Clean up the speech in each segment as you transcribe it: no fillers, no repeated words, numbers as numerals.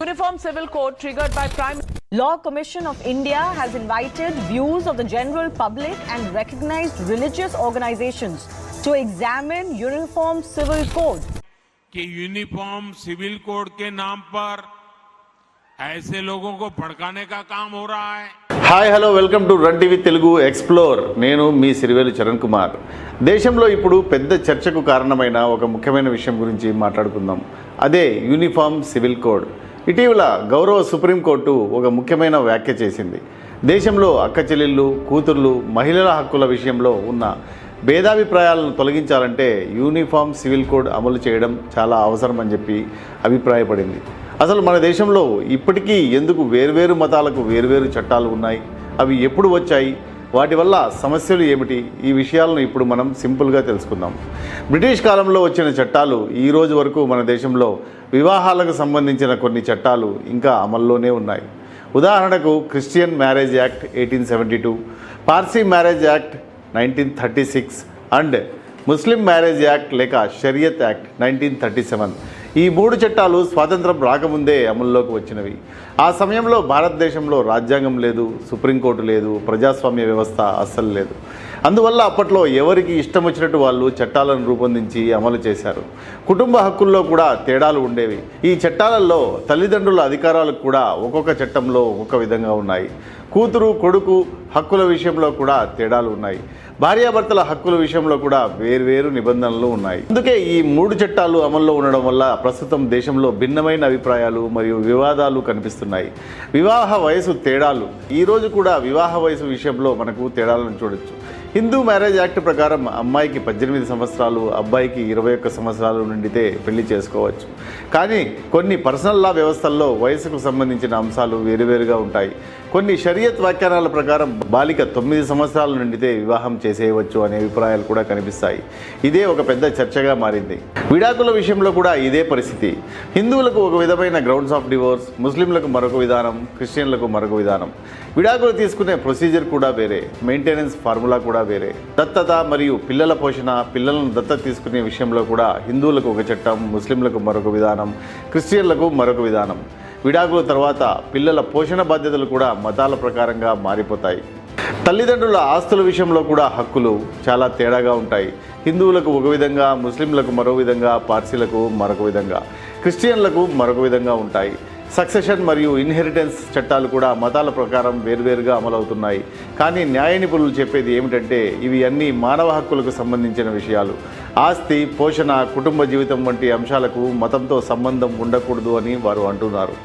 Uniform Civil Code triggered by Prime Law Commission of India has invited views of the general public and recognized religious organizations to examine Uniform Civil Code. कि uniform civil code के नाम पर ऐसे लोगों को भड़काने का काम हो रहा है. Hi hello welcome to run TV Telugu explore. నేను మీ సిరివేలు చరణ్ కుమార్. దేశంలో ఇప్పుడు పెద్ద చర్చకు కారణమైన ఒక ముఖ్యమైన విషయం గురించి మాట్లాడుకుందాం. అదే యూనిఫామ్ సివిల్ కోడ్. ఇటీవల గౌరవ సుప్రీంకోర్టు ఒక ముఖ్యమైన వ్యాఖ్య చేసింది. దేశంలో అక్క చెల్లెళ్ళు, కూతుర్లు, మహిళల హక్కుల విషయంలో ఉన్న భేదాభిప్రాయాలను తొలగించాలంటే యూనిఫామ్ సివిల్ కోడ్ అమలు చేయడం చాలా అవసరం అని చెప్పి అభిప్రాయపడింది. అసలు మన దేశంలో ఇప్పటికీ ఎందుకు వేర్వేరు మతాలకు వేర్వేరు చట్టాలు ఉన్నాయి, అవి ఎప్పుడు వచ్చాయి, వాటి వల్ల సమస్యలు ఏమిటి, ఈ విషయాలను ఇప్పుడు మనం సింపుల్గా తెలుసుకుందాం. బ్రిటిష్ కాలంలో వచ్చిన చట్టాలు ఈ రోజు వరకు మన దేశంలో వివాహాలకు సంబంధించిన కొన్ని చట్టాలు ఇంకా అమల్లోనే ఉన్నాయి. ఉదాహరణకు Christian marriage act 1872, Parsi marriage act 1936 and Muslim marriage act లేక షరియత్ యాక్ట్ 1937. ఈ మూడు చట్టాలు స్వాతంత్రం రాకముందే అమల్లోకి వచ్చినవి. ఆ సమయంలో భారతదేశంలో రాజ్యాంగం లేదు, సుప్రీంకోర్టు లేదు, ప్రజాస్వామ్య వ్యవస్థ అస్సలు లేదు. అందువల్ల అప్పట్లో ఎవరికి ఇష్టం వచ్చినట్టు వాళ్ళు చట్టాలను రూపొందించి అమలు చేశారు. కుటుంబ హక్కుల్లో కూడా తేడాలు ఉండేవి. ఈ చట్టాలలో తల్లిదండ్రుల అధికారాలు కూడా ఒక్కొక్క చట్టంలో ఒక్కొక్క విధంగా ఉన్నాయి. కూతురు కొడుకు హక్కుల విషయంలో కూడా తేడాలు ఉన్నాయి. భార్యాభర్తల హక్కుల విషయంలో కూడా వేర్వేరు నిబంధనలు ఉన్నాయి. అందుకే ఈ మూడు చట్టాలు అమల్లో ఉండడం వల్ల ప్రస్తుతం దేశంలో భిన్నమైన అభిప్రాయాలు మరియు వివాదాలు కనిపిస్తున్నాయి. వివాహ వయసు తేడాలు, ఈరోజు కూడా వివాహ వయసు విషయంలో మనకు తేడాలను చూడొచ్చు. హిందూ మ్యారేజ్ యాక్ట్ ప్రకారం అమ్మాయికి 18 సంవత్సరాలు, అబ్బాయికి 21 సంవత్సరాలు నిండితే పెళ్లి చేసుకోవచ్చు. కానీ కొన్ని పర్సనల్ లా వ్యవస్థల్లో వయసుకు సంబంధించిన అంశాలు వేరువేరుగా ఉంటాయి. కొన్ని షరియత్ వ్యాఖ్యానాల ప్రకారం బాలిక 9 సంవత్సరాలు నిండితే వివాహం చేసేయవచ్చు అనే అభిప్రాయాలు కూడా కనిపిస్తాయి. ఇదే ఒక పెద్ద చర్చగా మారింది. విడాకుల విషయంలో కూడా ఇదే పరిస్థితి. హిందువులకు ఒక విధమైన గ్రౌండ్స్ ఆఫ్ డివోర్స్, ముస్లింలకు మరొక విధానం, క్రిస్టియన్లకు మరొక విధానం. విడాకులు తీసుకునే ప్రొసీజర్ కూడా వేరే, మెయింటెనెన్స్ ఫార్ములా కూడా వేరే. దత్తత మరియు పిల్లల పోషణ, పిల్లలను దత్తత తీసుకునే విషయంలో కూడా హిందువులకు ఒక చట్టం, ముస్లింలకు మరొక విధానం, క్రిస్టియన్లకు మరొక విధానం. విడాకుల తర్వాత పిల్లల పోషణ బాధ్యతలు కూడా మతాల ప్రకారంగా మారిపోతాయి. తల్లిదండ్రుల ఆస్తుల విషయంలో కూడా హక్కులు చాలా తేడాగా ఉంటాయి. హిందువులకు ఒక విధంగా, ముస్లింలకు మరో విధంగా, పార్సీలకు మరొక విధంగా, క్రిస్టియన్లకు మరొక విధంగా ఉంటాయి. సక్సెషన్ మరియు ఇన్హెరిటెన్స్ చట్టాలు కూడా మతాల ప్రకారం వేర్వేరుగా అమలవుతున్నాయి. కానీ న్యాయ నిపుణులు చెప్పేది ఏమిటంటే ఇవి అన్నీ మానవ హక్కులకు సంబంధించిన విషయాలు. ఆస్తి, పోషణ, కుటుంబ జీవితం వంటి అంశాలకు మతంతో సంబంధం ఉండకూడదు అని వారు అంటున్నారు.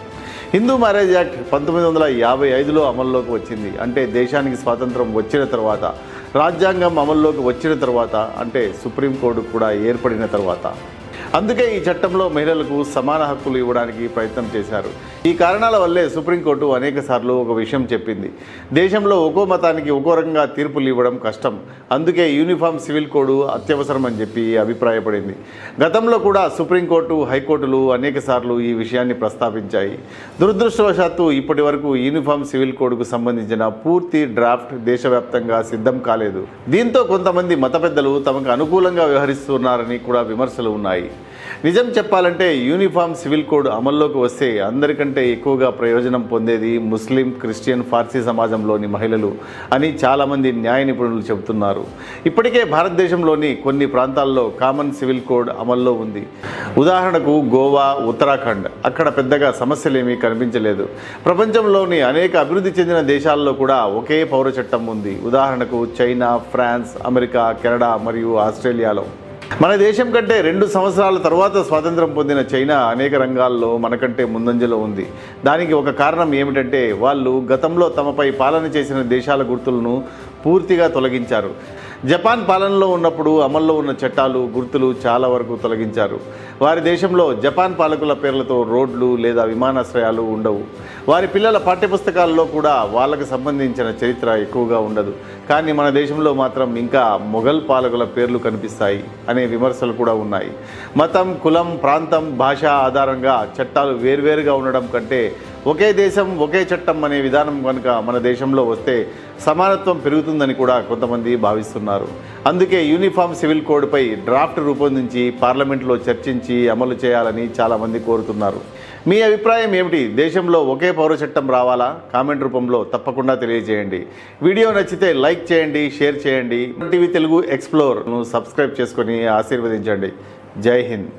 హిందూ మ్యారేజ్ యాక్ట్ 1955లో అమల్లోకి వచ్చింది. అంటే దేశానికి స్వాతంత్రం వచ్చిన తర్వాత, రాజ్యాంగం అమల్లోకి వచ్చిన తర్వాత, అంటే సుప్రీంకోర్టు కూడా ఏర్పడిన తర్వాత. అందుకే ఈ చట్టంలో మహిళలకు సమాన హక్కులు ఇవ్వడానికి ప్రయత్నం చేశారు. ఈ కారణాల వల్లే సుప్రీంకోర్టు అనేక సార్లు ఒక విషయం చెప్పింది. దేశంలో ఒక్కో మతానికి ఒక్కో రకంగా తీర్పులు ఇవ్వడం కష్టం, అందుకే యూనిఫామ్ సివిల్ కోడ్ అత్యవసరం అని చెప్పి అభిప్రాయపడింది. గతంలో కూడా సుప్రీంకోర్టు, హైకోర్టులు అనేక సార్లు ఈ విషయాన్ని ప్రస్తావించాయి. దురదృష్టవశాత్తు ఇప్పటి వరకు యూనిఫామ్ సివిల్ కోడ్కు సంబంధించిన పూర్తి డ్రాఫ్ట్ దేశవ్యాప్తంగా సిద్ధం కాలేదు. దీంతో కొంతమంది మత పెద్దలు తమకు అనుకూలంగా వ్యవహరిస్తున్నారని కూడా విమర్శలు ఉన్నాయి. నిజం చెప్పాలంటే యూనిఫామ్ సివిల్ కోడ్ అమల్లోకి వస్తే అందరికంటే ఎక్కువగా ప్రయోజనం పొందేది ముస్లిం, క్రిస్టియన్, పార్సీ సమాజంలోని మహిళలు అని చాలామంది న్యాయ నిపుణులు చెబుతున్నారు. ఇప్పటికే భారతదేశంలోని కొన్ని ప్రాంతాల్లో కామన్ సివిల్ కోడ్ అమల్లో ఉంది. ఉదాహరణకు గోవా, ఉత్తరాఖండ్. అక్కడ పెద్దగా సమస్యలేమీ కనిపించలేదు. ప్రపంచంలోని అనేక అభివృద్ధి చెందిన దేశాల్లో కూడా ఒకే పౌర చట్టం ఉంది. ఉదాహరణకు చైనా, ఫ్రాన్స్, అమెరికా, కెనడా మరియు ఆస్ట్రేలియాలో. మన దేశం కంటే 2 సంవత్సరాల తర్వాత స్వాతంత్రం పొందిన చైనా అనేక రంగాల్లో మనకంటే ముందంజలో ఉంది. దానికి ఒక కారణం ఏమిటంటే వాళ్ళు గతంలో తమపై పాలన చేసిన దేశాల గుర్తులను పూర్తిగా తొలగించారు. జపాన్ పాలనలో ఉన్నప్పుడు అమల్లో ఉన్న చట్టాలు, గుర్తులు చాలా వరకు తొలగించారు. వారి దేశంలో జపాన్ పాలకుల పేర్లతో రోడ్లు లేదా విమానాశ్రయాలు ఉండవు. వారి పిల్లల పాఠ్యపుస్తకాల్లో కూడా వాళ్ళకు సంబంధించిన చరిత్ర ఎక్కువగా ఉండదు. కానీ మన దేశంలో మాత్రం ఇంకా మొఘల్ పాలకుల పేర్లు కనిపిస్తాయి అనే విమర్శలు కూడా ఉన్నాయి. మతం, కులం, ప్రాంతం, భాష ఆధారంగా చట్టాలు వేర్వేరుగా ఉండడం కంటే ఒకే దేశం ఒకే చట్టం అనే విధానం కనుక మన దేశంలో వస్తే సమానత్వం పెరుగుతుందని కూడా కొంతమంది భావిస్తున్నారు. అందుకే యూనిఫామ్ సివిల్ కోడ్పై డ్రాఫ్ట్ రూపొందించి పార్లమెంట్లో చర్చించి అమలు చేయాలని చాలామంది కోరుతున్నారు. మీ అభిప్రాయం ఏమిటి? దేశంలో ఒకే పౌర చట్టం రావాలా? కామెంట్ రూపంలో తప్పకుండా తెలియజేయండి. వీడియో నచ్చితే లైక్ చేయండి, షేర్ చేయండి. టీవీ తెలుగు ఎక్స్ప్లోర్ను సబ్స్క్రైబ్ చేసుకొని ఆశీర్వదించండి. జై హింద్.